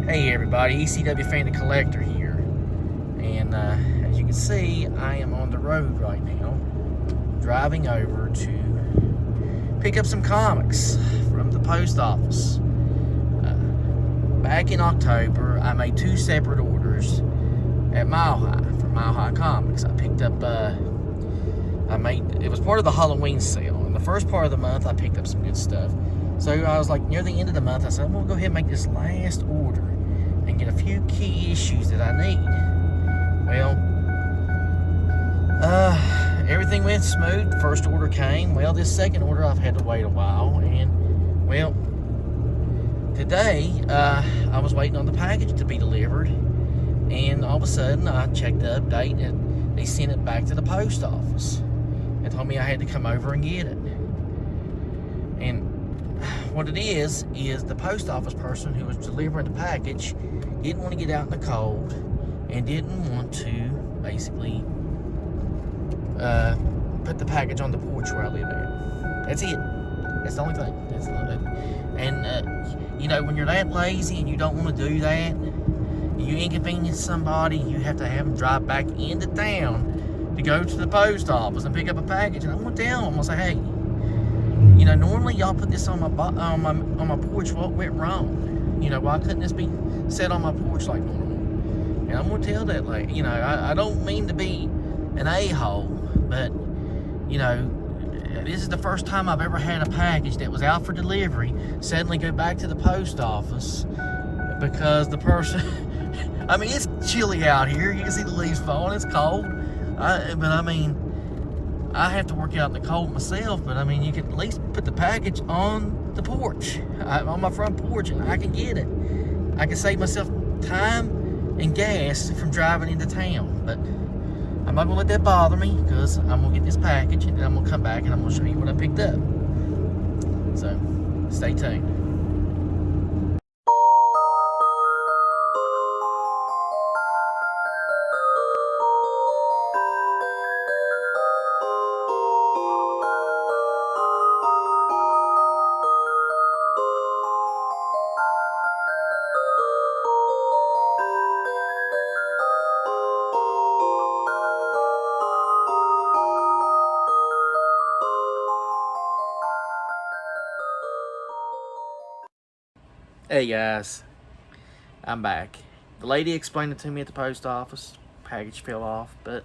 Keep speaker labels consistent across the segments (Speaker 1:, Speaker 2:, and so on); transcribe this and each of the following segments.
Speaker 1: Hey everybody, ECW Fan the Collector here. And as you can see, I am on the road right now, driving over to pick up some comics from the post office. Back in October, I made two separate orders at MileHigh for MileHigh Comics. I picked up, it was part of the Halloween sale. In the first part of the month, I picked up some good stuff. So I was like, near the end of the month, I said, I'm going to go ahead and make this last order and get a few key issues that I need. Well, everything went smooth. The first order came. Well, this second order, I've had to wait a while. And, well, today, I was waiting on the package to be delivered. And all of a sudden, I checked the update, and they sent it back to the post office. They told me I had to come over and get it. And what it is the post office person who was delivering the package didn't want to get out in the cold and didn't want to basically put the package on the porch where I live at. That's it. That's the only thing. That's and you know, when you're that lazy and you don't want to do that, you inconvenience somebody, you have to have them drive back into town to go to the post office and pick up a package. And I'm gonna tell them, I'm gonna say, hey, you know, normally y'all put this on my porch. What went wrong? You know, why couldn't this be set on my porch like normal? And I'm gonna tell that, like, you know, I don't mean to be an a-hole, but you know, this is the first time I've ever had a package that was out for delivery suddenly go back to the post office because the person. I mean, it's chilly out here. You can see the leaves falling. It's cold. But I mean, I have to work out in the cold myself, but I mean, you can at least put the package on the porch, on my front porch, and I can get it. I can save myself time and gas from driving into town, but I'm not gonna let that bother me because I'm gonna get this package and then I'm gonna come back and I'm gonna show you what I picked up. So, stay tuned. Hey guys, I'm back. The lady explained it to me at the post office. Package fell off, but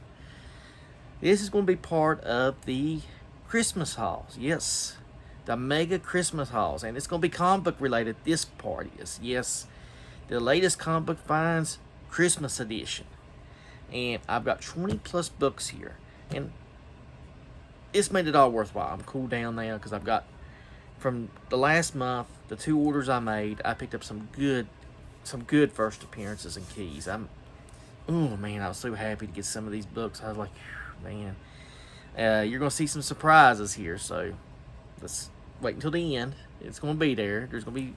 Speaker 1: this is going to be part of the Christmas hauls. Yes, the mega Christmas hauls, and it's going to be comic book related. This part is, yes, the latest comic book finds Christmas edition, and I've got 20 plus books here, and it's made it all worthwhile. I'm cooled down now because I've got, from the last month, the two orders I made, I picked up some good first appearances and keys. Oh man, I was so happy to get some of these books. I was like, man, you're gonna see some surprises here. So let's wait until the end. It's gonna be there. There's gonna be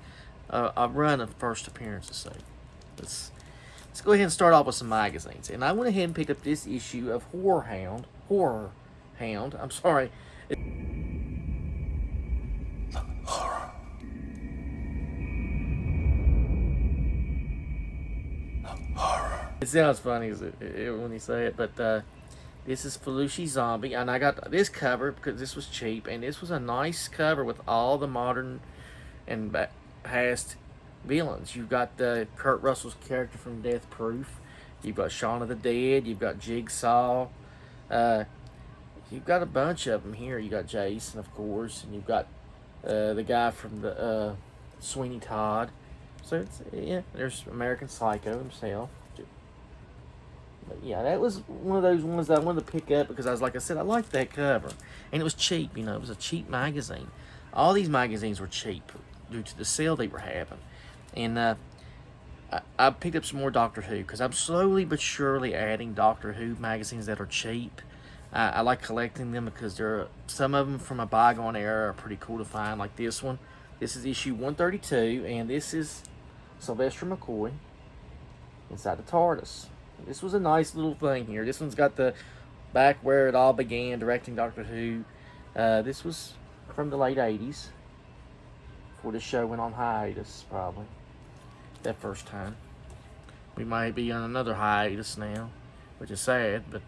Speaker 1: a run of first appearances. So let's go ahead and start off with some magazines. And I went ahead and picked up this issue of Horror Hound. I'm sorry. It sounds funny when you say it, but this is Felucci Zombie, and I got this cover because this was cheap, and this was a nice cover with all the modern and past villains. You've got Kurt Russell's character from Death Proof. You've got Shaun of the Dead. You've got Jigsaw. You've got a bunch of them here. You got Jason, of course, and you've got the guy from the Sweeney Todd. So it's, yeah, there's American Psycho himself. But yeah, that was one of those ones that I wanted to pick up because I was, like I said, I liked that cover. And it was cheap, you know, it was a cheap magazine. All these magazines were cheap due to the sale they were having. And I picked up some more Doctor Who because I'm slowly but surely adding Doctor Who magazines that are cheap. I like collecting them because some of them from a bygone era are pretty cool to find, like this one. This is issue 132, and this is Sylvester McCoy inside the TARDIS. This was a nice little thing here. This one's got the back where it all began, directing Doctor Who. This was from the late 80s, before the show went on hiatus, probably. that first time. We might be on another hiatus now, which is sad, but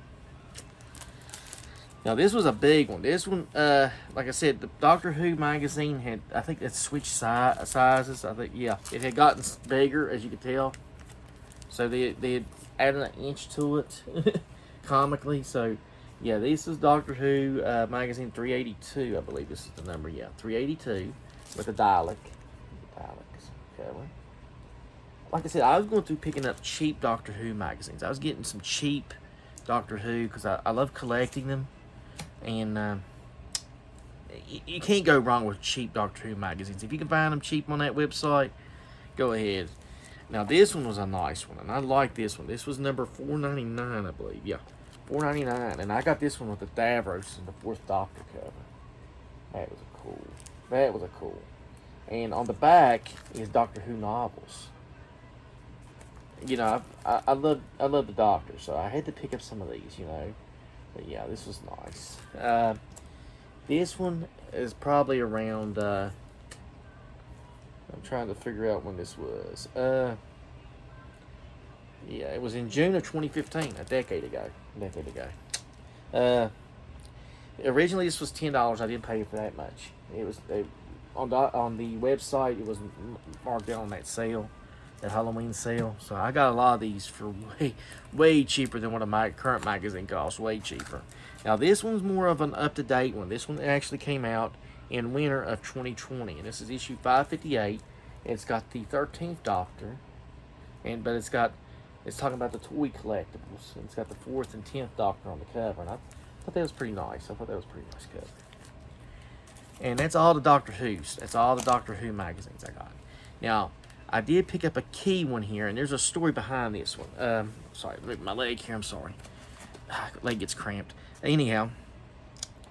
Speaker 1: now this was a big one. This one, like I said, the Doctor Who magazine had, I think it switched sizes. I think, yeah, it had gotten bigger, as you could tell. So they had added an inch to it, comically. So, yeah, this is Doctor Who magazine 382, I believe this is the number. Yeah, 382 with a Dalek. Daleks cover. Like I said, I was going through picking up cheap Doctor Who magazines. I was getting some cheap Doctor Who because I love collecting them. And you can't go wrong with cheap Doctor Who magazines. If you can find them cheap on that website, go ahead. Now, this one was a nice one, and I like this one. This was number 499, I believe. Yeah, 499. And I got this one with the Davros and the Fourth Doctor cover. That was a cool. That was a cool. And on the back is Doctor Who novels. You know, I love the Doctor, so I had to pick up some of these, you know. But yeah, this was nice. This one is probably around, I'm trying to figure out when this was. Yeah, it was in June of 2015, a decade ago. Originally this was $10. I didn't pay for that much. It was on the website. It was marked down on that sale, that Halloween sale. So I got a lot of these for way cheaper than what my current magazine costs. Way cheaper. Now this one's more of an up-to-date one. This one actually came out in winter of 2020, and this is issue 558. It's got the 13th Doctor, but it's talking about the toy collectibles. And it's got the 4th and 10th Doctor on the cover, and I thought that was pretty nice. I thought that was a pretty nice cover. And that's all the Doctor Who's. That's all the Doctor Who magazines I got. Now, I did pick up a key one here, and there's a story behind this one. Sorry, my leg here, I'm sorry. Leg gets cramped. Anyhow,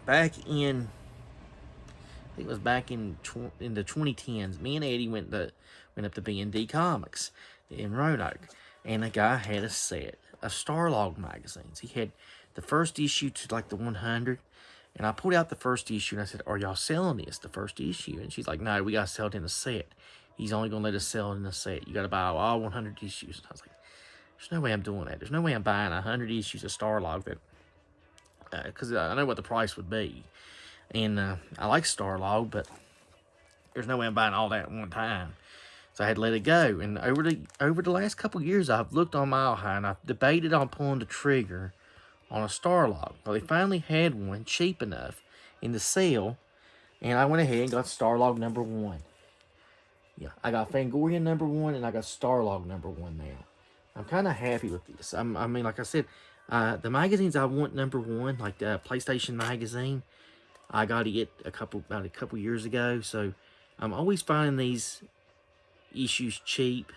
Speaker 1: back in, I think it was back in the 2010s, me and Eddie went up to B&D Comics in Roanoke, and the guy had a set of Starlog magazines. He had the first issue to like the 100, and I pulled out the first issue, and I said, "Are y'all selling this, the first issue?" And she's like, "No, we got to sell it in a set. He's only going to let us sell it in a set. You got to buy all 100 issues." And I was like, "There's no way I'm doing that. There's no way I'm buying 100 issues of Starlog that, because I know what the price would be. And I like Starlog, but there's no way I'm buying all that at one time." So I had to let it go. And over the last couple of years, I've looked on MileHigh, and I've debated on pulling the trigger on a Starlog. Well, they finally had one cheap enough in the sale, and I went ahead and got Starlog number 1. Yeah, I got Fangoria number 1, and I got Starlog number 1 now. I'm kind of happy with this. I mean, like I said, the magazines I want number 1, like the PlayStation magazine, I got it about a couple years ago. So I'm always finding these issues cheap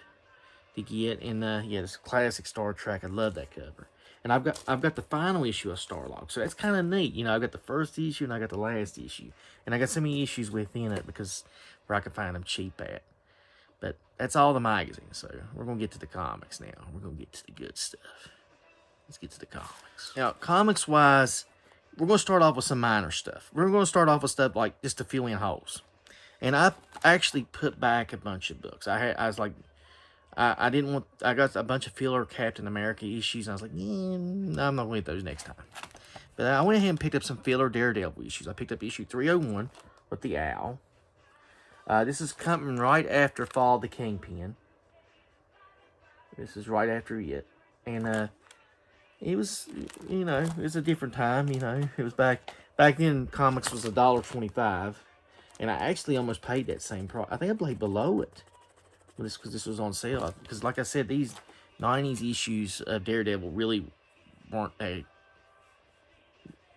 Speaker 1: to get. And yeah, this classic Star Trek. I love that cover. And I've got the final issue of Starlog, so that's kind of neat. You know, I've got the first issue and I got the last issue, and I got so many issues within it because where I can find them cheap at. But that's all the magazines. So we're gonna get to the comics now. We're gonna get to the good stuff. Let's get to the comics. Now, comics wise, we're gonna start off with some minor stuff. We're gonna start off with stuff like just to fill in holes. And I actually put back a bunch of books. I was like, I didn't want, I got a bunch of filler Captain America issues, and I was like, no, I'm not going to get those next time. But I went ahead and picked up some filler Daredevil issues. I picked up issue 301 with the Owl. This is coming right after Fall of the Kingpin. This is right after it. And it was, you know, it was a different time, you know. It was back then, comics was $1.25. And I actually almost paid that same price. I think I paid below it. Because this was on sale. Because like I said, these 90s issues of Daredevil really weren't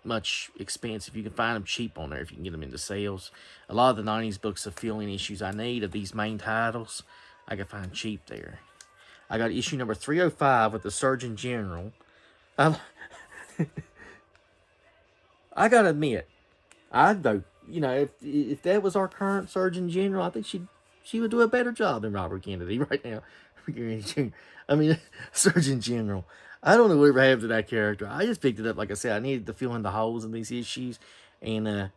Speaker 1: much expensive. You can find them cheap on there if you can get them into sales. A lot of the 90s books of fill-in issues I need of these main titles, I can find cheap there. I got issue number 305 with the Surgeon General. I gotta admit, I'd vote. You know, if that was our current Surgeon General, I think she would do a better job than Robert Kennedy right now. I mean, Surgeon General. I don't know whatever happened to that character. I just picked it up. Like I said, I needed to fill in the holes in these issues. And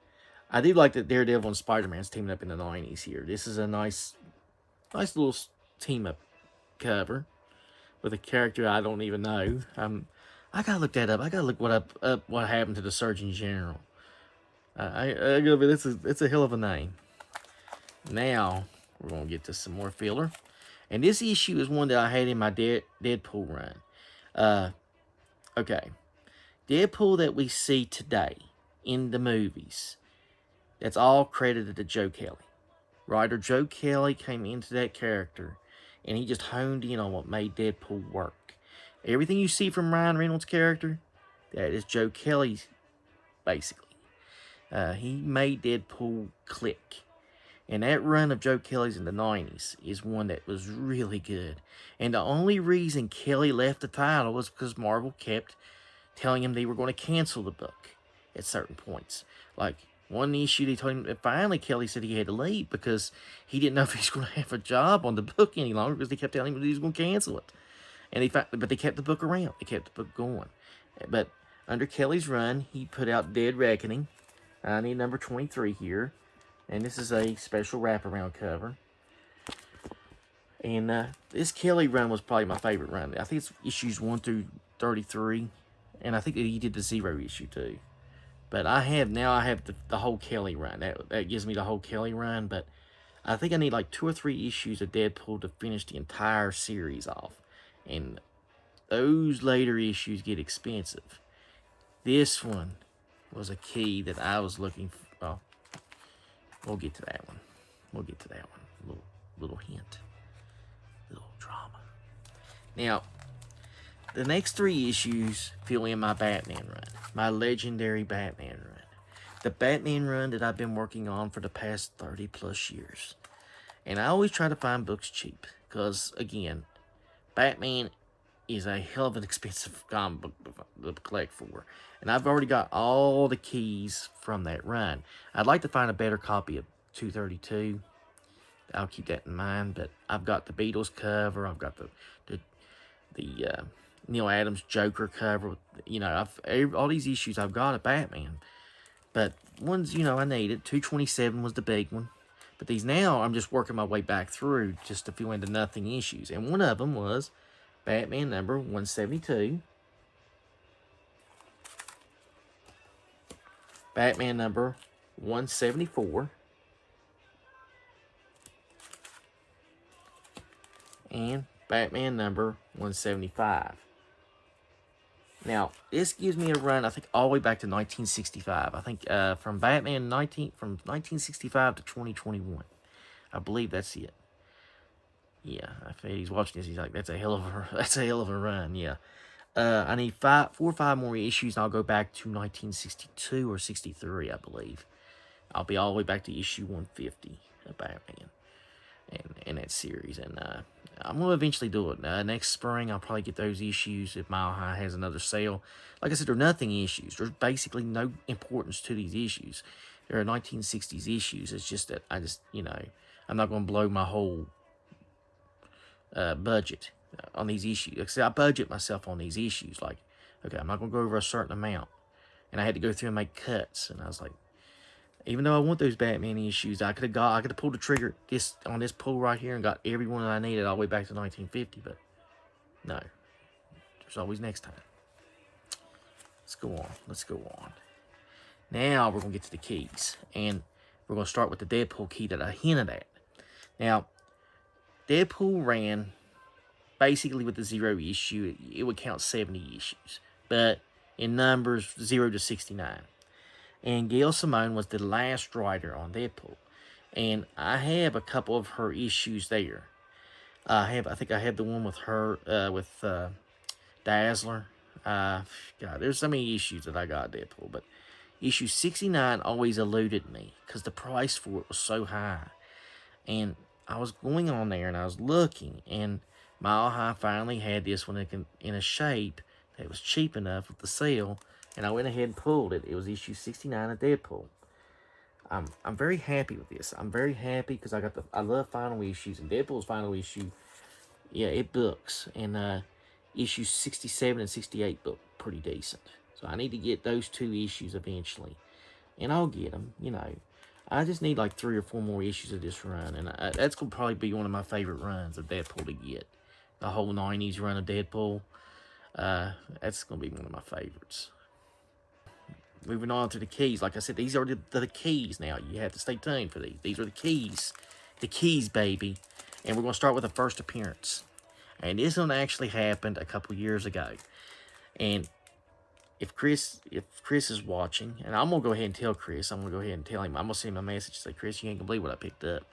Speaker 1: I do like that Daredevil and Spider-Man's teaming up in the 90s here. This is a nice little team-up cover with a character I don't even know. I gotta look that up. I gotta look what happened to the Surgeon General. It's a hell of a name. Now we're gonna get to some more filler, and this issue is one that I had in my Deadpool run. Okay, Deadpool that we see today in the movies, that's all credited to Joe Kelly. Writer Joe Kelly came into that character, and he just honed in on what made Deadpool work. Everything you see from Ryan Reynolds' character, that is Joe Kelly's, basically. He made Deadpool click. And that run of Joe Kelly's in the 90s is one that was really good. And the only reason Kelly left the title was because Marvel kept telling him they were going to cancel the book at certain points. Like, one issue they told him, and finally Kelly said he had to leave because he didn't know if he was going to have a job on the book any longer because they kept telling him that he was going to cancel it. And but they kept the book around. They kept the book going. But under Kelly's run, he put out Dead Reckoning. I need number 23 here. And this is a special wraparound cover. And this Kelly run was probably my favorite run. I think it's issues 1 through 33. And I think that he did the 0 issue too. But I have the whole Kelly run. That gives me the whole Kelly run. But I think I need like 2 or 3 issues of Deadpool to finish the entire series off. And those later issues get expensive. This one was a key that I was looking for. Well, we'll get to that one. We'll get to that one. Little hint. Little drama. Now, the next 3 issues fill in my Batman run. My legendary Batman run. The Batman run that I've been working on for the past 30 plus years. And I always try to find books cheap. Because, again, Batman is a hell of an expensive comic book to collect for. And I've already got all the keys from that run. I'd like to find a better copy of 232. I'll keep that in mind. But I've got the Beatles cover. I've got the Neil Adams Joker cover. You know, all these issues I've got of Batman. But ones, you know, I needed. 227 was the big one. But these now, I'm just working my way back through just to fill into nothing issues. And one of them was Batman number 172. Batman number 174. And Batman number 175. Now, this gives me a run, I think, all the way back to 1965. I think from 1965 to 2021. I believe that's it. Yeah, if Eddie's watching this, he's like, that's a hell of a run, yeah. I need 4 or 5 more issues, and I'll go back to 1962 or 63, I believe. I'll be all the way back to issue 150 of Batman and that series. And I'm going to eventually do it. Next spring, I'll probably get those issues if Mile High has another sale. Like I said, they're nothing issues. There's basically no importance to these issues. They're 1960s issues. It's just that I'm not going to blow my whole budget on these issues. Like I said, I budget myself on these issues. Like, okay, I'm not going to go over a certain amount. And I had to go through and make cuts. And I was like, even though I want those Batman issues, I could have pulled the trigger on this pull right here and got every one that I needed all the way back to 1950. But no, there's always next time. Let's go on. Now we're going to get to the keys. And we're going to start with the Deadpool key that I hinted at. Now, Deadpool ran basically with the 0 issue. It would count 70 issues. But in numbers, 0 to 69. And Gail Simone was the last writer on Deadpool. And I have a couple of her issues there. I think I have the one with her, with Dazzler. God, there's so many issues that I got Deadpool. But issue 69 always eluded me because the price for it was so high. And I was going on there and I was looking. And Mile High finally had this one in a shape that was cheap enough with the sale. And I went ahead and pulled it. It was issue 69 of Deadpool. I'm very happy with this. I'm very happy because I love final issues. And Deadpool's final issue, yeah, it books. And issues 67 and 68 book pretty decent. So I need to get those 2 issues eventually. And I'll get them, you know. I just need like 3 or 4 more issues of this run. And that's going to probably be one of my favorite runs of Deadpool to get. the whole 90s run of Deadpool. That's going to be one of my favorites. Moving on to the keys. Like I said, these are the keys now. You have to stay tuned for these. These are the keys. The keys, baby. And we're going to start with the first appearance. And this one actually happened a couple years ago. And if Chris is watching, and I'm going to go ahead and tell Chris, I'm going to go ahead and tell him, I'm going to send him a message and say, Chris, you ain't going to believe what I picked up.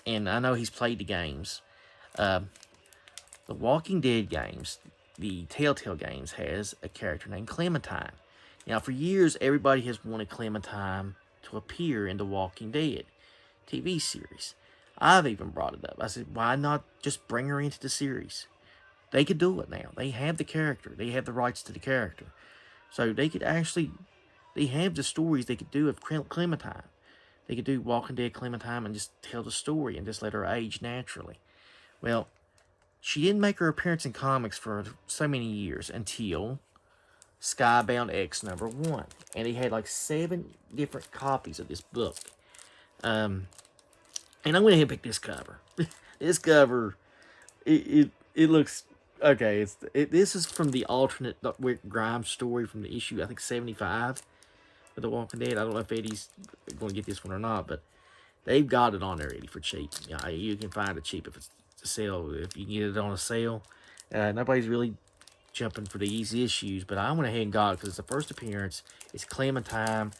Speaker 1: And I know he's played the games. The Walking Dead games, the Telltale games, has a character named Clementine. Now, for years, everybody has wanted Clementine to appear in the Walking Dead TV series. I've even brought it up. I said, why not just bring her into the series? They could do it now. They have the character. They have the rights to the character. So they could actually, they have the stories they could do of Clementine. They could do Walking Dead Clementine and just tell the story and just let her age naturally. Well, she didn't make her appearance in comics for so many years until Skybound X #1. And he had like 7 different copies of this book. And I'm going to pick this cover. This cover, it looks, okay, this is from the alternate Rick Grimes story from the issue, I think, 75 of The Walking Dead. I don't know if Eddie's going to get this one or not, but they've got it on there, Eddie, for cheap. Yeah, you can find it cheap if it's to sell, if you can get it on a sale. Nobody's really jumping for these issues, but I went ahead and got it because it's the first appearance. It's Clementine.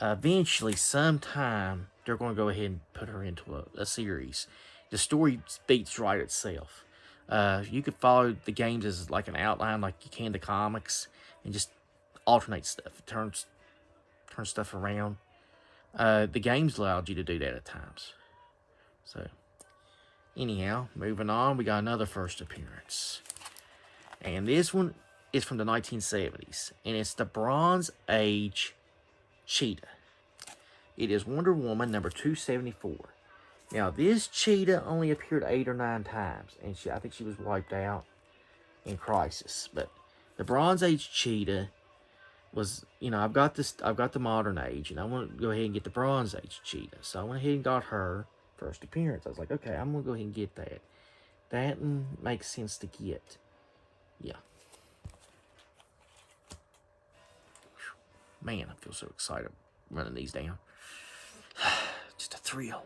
Speaker 1: Eventually, sometime, they're going to go ahead and put her into a series. The story speaks right itself. You could follow the games as like an outline, like you can the comics, and just alternate stuff. Turn stuff around. The games allowed you to do that at times. So, anyhow, moving on, we got another first appearance. And this one is from the 1970s. And it's the Bronze Age Cheetah. It is Wonder Woman number 274. Now, this cheetah only appeared 8 or 9 times. And I think she was wiped out in Crisis. But the Bronze Age Cheetah was, I've got the Modern Age. And I want to go ahead and get the Bronze Age Cheetah. So I went ahead and got her first appearance. I was like, okay, I'm going to go ahead and get that. That makes sense to get. Yeah. Man, I feel so excited running these down. Just a thrill.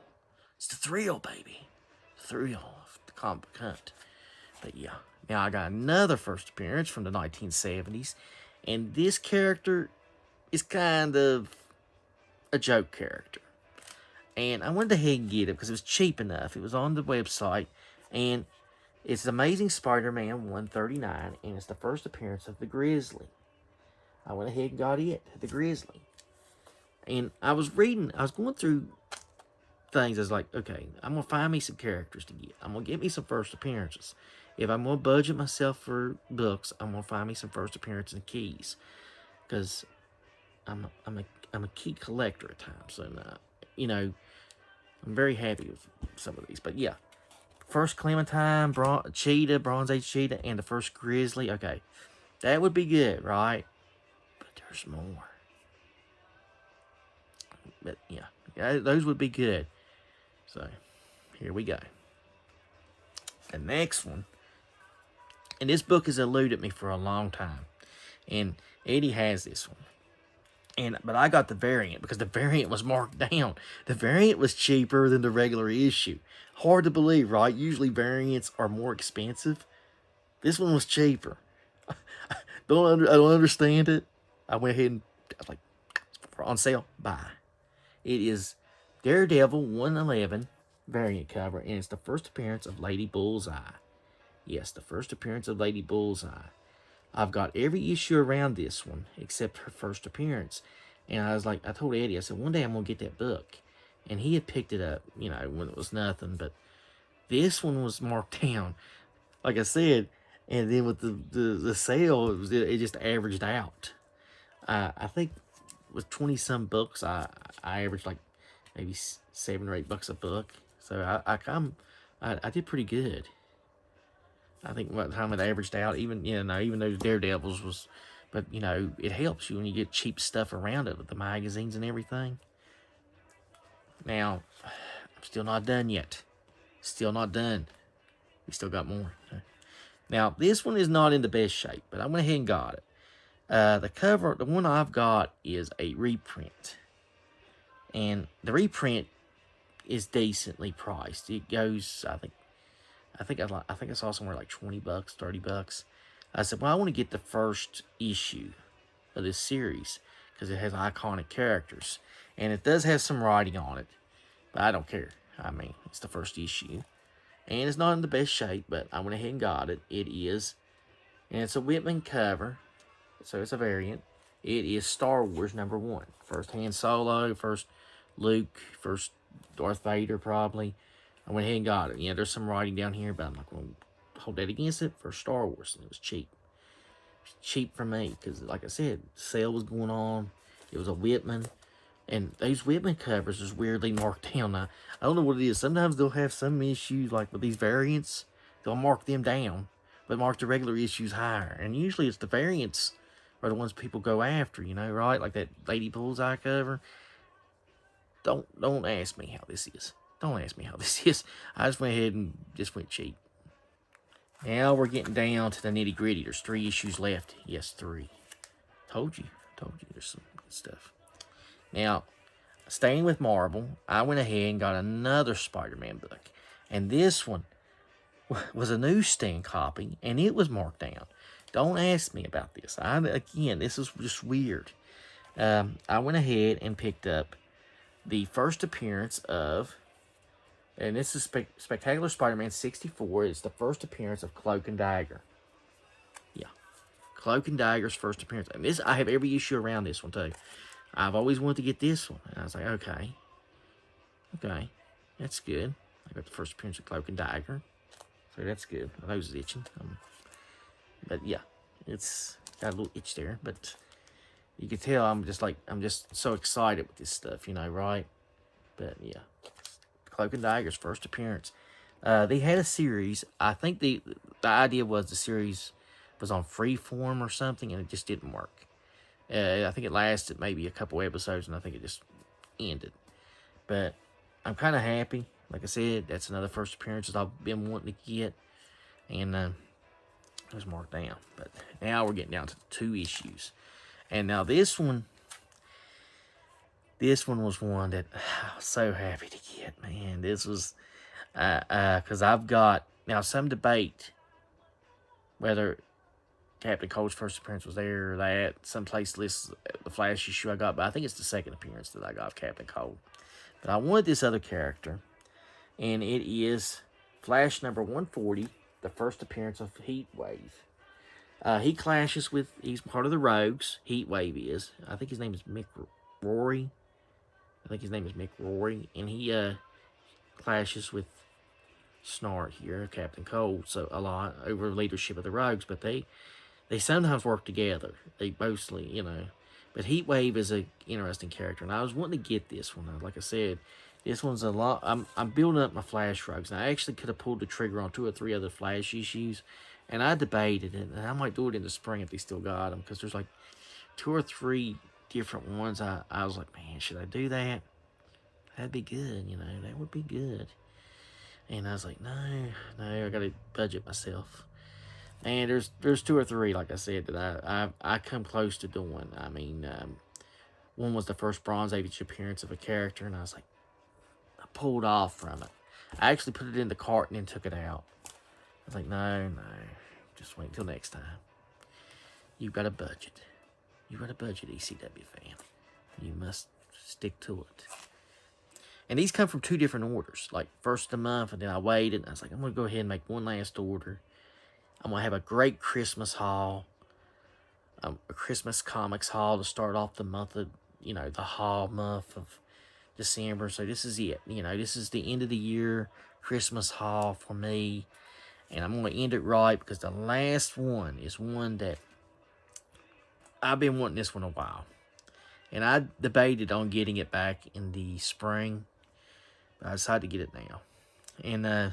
Speaker 1: It's the thrill, baby. The thrill of the comic book hunt. But yeah. Now I got another first appearance from the 1970s. And this character is kind of a joke character. And I went ahead and get it because it was cheap enough. It was on the website. And it's Amazing Spider-Man 139. And it's the first appearance of the Grizzly. I went ahead and got it, the Grizzly. And I was going through things. I was like, okay, I'm going to find me some characters to get. I'm going to get me some first appearances. If I'm going to budget myself for books, I'm going to find me some first appearances and keys. Because I'm a key collector at times. And, I'm very happy with some of these. But yeah, first Clementine, Cheetah, Bronze Age Cheetah, and the first Grizzly. Okay, that would be good, right? But there's more. But yeah, those would be good. So, here we go. The next one. And this book has eluded me for a long time. And Eddie has this one. But I got the variant because the variant was marked down. The variant was cheaper than the regular issue. Hard to believe, right? Usually variants are more expensive. This one was cheaper. I don't understand it. I went ahead and I was like, on sale, buy. It is Daredevil 111 variant cover, and it's the first appearance of Lady Bullseye. Yes, the first appearance of Lady Bullseye. I've got every issue around this one except her first appearance. And I was like, I told Eddie, I said, one day I'm going to get that book. And he had picked it up, when it was nothing. But this one was marked down, like I said. And then with the sale, it just averaged out. I think with 20-some books, I averaged like maybe $7 or $8 a book. So I did pretty good. I think by the time it averaged out, even though Daredevils was, but it helps you when you get cheap stuff around it with the magazines and everything. Now, I'm still not done yet. Still not done. We still got more. Now, this one is not in the best shape, but I went ahead and got it. The cover, the one I've got is a reprint. And the reprint is decently priced. It goes, I think I saw somewhere like $20, $30. I said, well, I want to get the first issue of this series because it has iconic characters. And it does have some writing on it, but I don't care. I mean, it's the first issue. And it's not in the best shape, but I went ahead and got it. It is, and it's a Whitman cover, so it's a variant. It is Star Wars #1. First Han Solo, first Luke, first Darth Vader probably. I went ahead and got it. Yeah, there's some writing down here, but I'm not going to hold that against it. For Star Wars, and it was cheap. It was cheap for me, because like I said, sale was going on. It was a Whitman. And those Whitman covers is weirdly marked down. Now, I don't know what it is. Sometimes they'll have some issues, like with these variants, they'll mark them down, but mark the regular issues higher. And usually it's the variants are the ones people go after, you know, right? Like that Lady Bullseye cover. Don't ask me how this is. Don't ask me how this is. I just went ahead and just went cheap. Now we're getting down to the nitty gritty. There's 3 issues left. Yes, 3. Told you. There's some good stuff. Now, staying with Marvel, I went ahead and got another Spider-Man book. And this one was a newsstand copy, and it was marked down. Don't ask me about this. Again, this is just weird. I went ahead and picked up the first appearance of, and this is Spectacular Spider-Man 64. It's the first appearance of Cloak and Dagger. Yeah, Cloak and Dagger's first appearance. And this, I have every issue around this one, too. I've always wanted to get this one. And I was like, okay, that's good. I got the first appearance of Cloak and Dagger. So that's good. My nose is itching. But yeah, it's got a little itch there. But you can tell I'm just so excited with this stuff, you know, right? But yeah, Cloak and Dagger's first appearance. They had a series. I think the idea was the series was on Freeform or something, and it just didn't work. I think it lasted maybe a couple episodes, and I think it just ended. But I'm kind of happy. Like I said, that's another first appearance that I've been wanting to get. And it was marked down. But now we're getting down to 2 issues. And now this one was one that I was so happy to get, man. This was, because I've got, now some debate whether Captain Cold's first appearance was there or that. Someplace lists the Flash issue I got, but I think it's the second appearance that I got of Captain Cold. But I wanted this other character, and it is Flash number 140, the first appearance of Heatwave. He clashes with, he's part of the Rogues, Heatwave is. I think his name is Mick Rory. And he clashes with Snart here, Captain Cold, so a lot over leadership of the Rogues, but they sometimes work together. They mostly, you know. But Heatwave is an interesting character, and I was wanting to get this one. Like I said, this one's a lot. I'm building up my Flash Rogues, and I actually could have pulled the trigger on 2 or 3 other Flash issues, and I debated it, and I might do it in the spring if they still got them, because there's like 2 or 3 different ones. I was like, man, should I do that? That'd be good, you know. That would be good. And I was like, no, I got to budget myself. And there's 2 or 3, like I said, that I come close to doing. I mean, one was the first Bronze Age appearance of a character, and I was like, I pulled off from it. I actually put it in the cart and then took it out. I was like, no, just wait until next time. You've got a budget. You've got a budget, ECW fan. You must stick to it. And these come from 2 different orders, like first of the month, and then I waited, and I was like, I'm going to go ahead and make one last order. I'm going to have a great Christmas haul, a Christmas comics haul to start off the month of, you know, the haul month of December. So this is it. You know, this is the end of the year Christmas haul for me. And I'm going to end it right, because the last one is one that I've been wanting this one a while. And I debated on getting it back in the spring, but I decided to get it now. And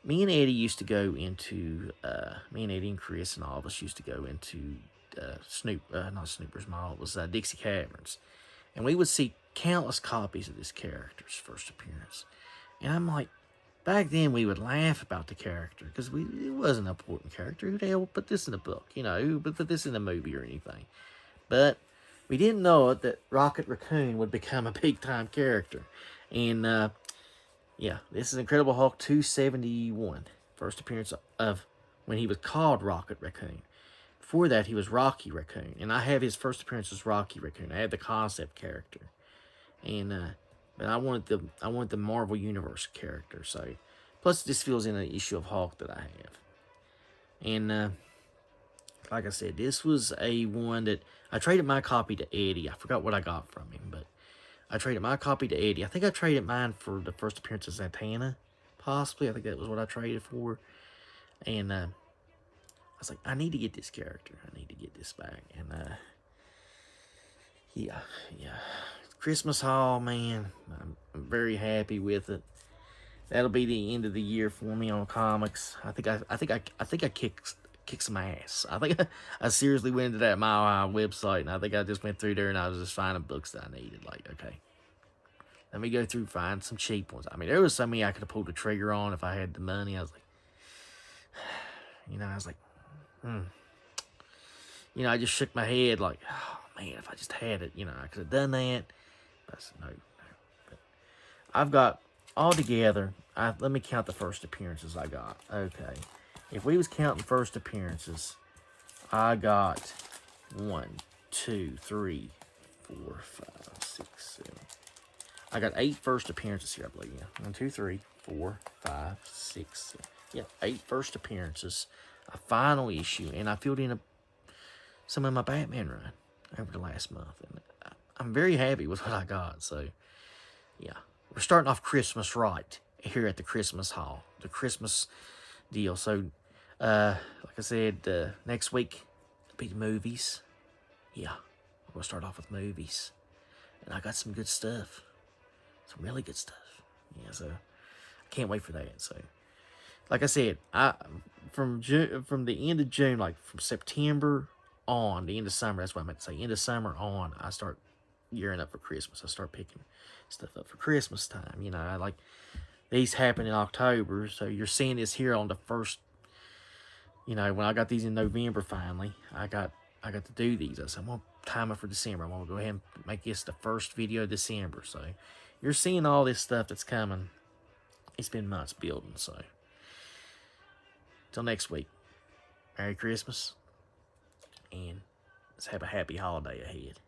Speaker 1: me and Eddie used to go into, me and Eddie and Chris and all of us used to go into not Snoopers Mall, it was Dixie Caverns. And we would see countless copies of this character's first appearance. And I'm like, back then we would laugh about the character because it wasn't an important character. Who the hell would put this in a book? You know, who would put this in a movie or anything? But we didn't know it that Rocket Raccoon would become a big time character. And yeah, this is Incredible Hulk 271. First appearance of when he was called Rocket Raccoon. Before that, he was Rocky Raccoon. And I have his first appearance as Rocky Raccoon. I had the concept character. And but I wanted the Marvel Universe character. So plus this fills in an issue of Hulk that I have. And like I said, this was a one that I traded my copy to Eddie. I forgot what I got from him, but I traded my copy to Eddie. I think I traded mine for the first appearance of Zatanna, possibly. I think that was what I traded for. And I was like, I need to get this character. I need to get this back. And yeah. Christmas haul, man. I'm very happy with it. That'll be the end of the year for me on comics. I think I kicked some ass. I think I seriously went into that MileHigh website, and I think I just went through there and I was just finding books that I needed. Like, okay, let me go through find some cheap ones. I mean, there was so many I could have pulled the trigger on if I had the money. I was like, I just shook my head like, oh man, if I just had it, I could have done that. But I said, no. But I've got all together. Let me count the first appearances I got. Okay. If we was counting first appearances, I got 1, 2, 3, 4, 5, 6, 7. I got 8 first appearances here, I believe. Yeah. 1, 2, 3, 4, 5, 6, 7. Yeah, 8 first appearances. A final issue, and I filled in some of my Batman run over the last month, and I'm very happy with what I got. So, yeah, we're starting off Christmas right here at the Christmas haul, the Christmas deal. So, like I said, next week will be the movies. Yeah, we're gonna start off with movies, and I got some good stuff, some really good stuff. Yeah, so I can't wait for that. So, like I said, from the end of June, like from September on, the end of summer, that's what I meant to say, end of summer on, I start gearing up for Christmas. I start picking stuff up for Christmas time. I like these happen in October, so you're seeing this here on the first. When I got these in November finally, I got to do these. I said, I'm gonna time it for December. I'm gonna go ahead and make this the first video of December. So you're seeing all this stuff that's coming. It's been months building. So till next week, Merry Christmas, and let's have a happy holiday ahead.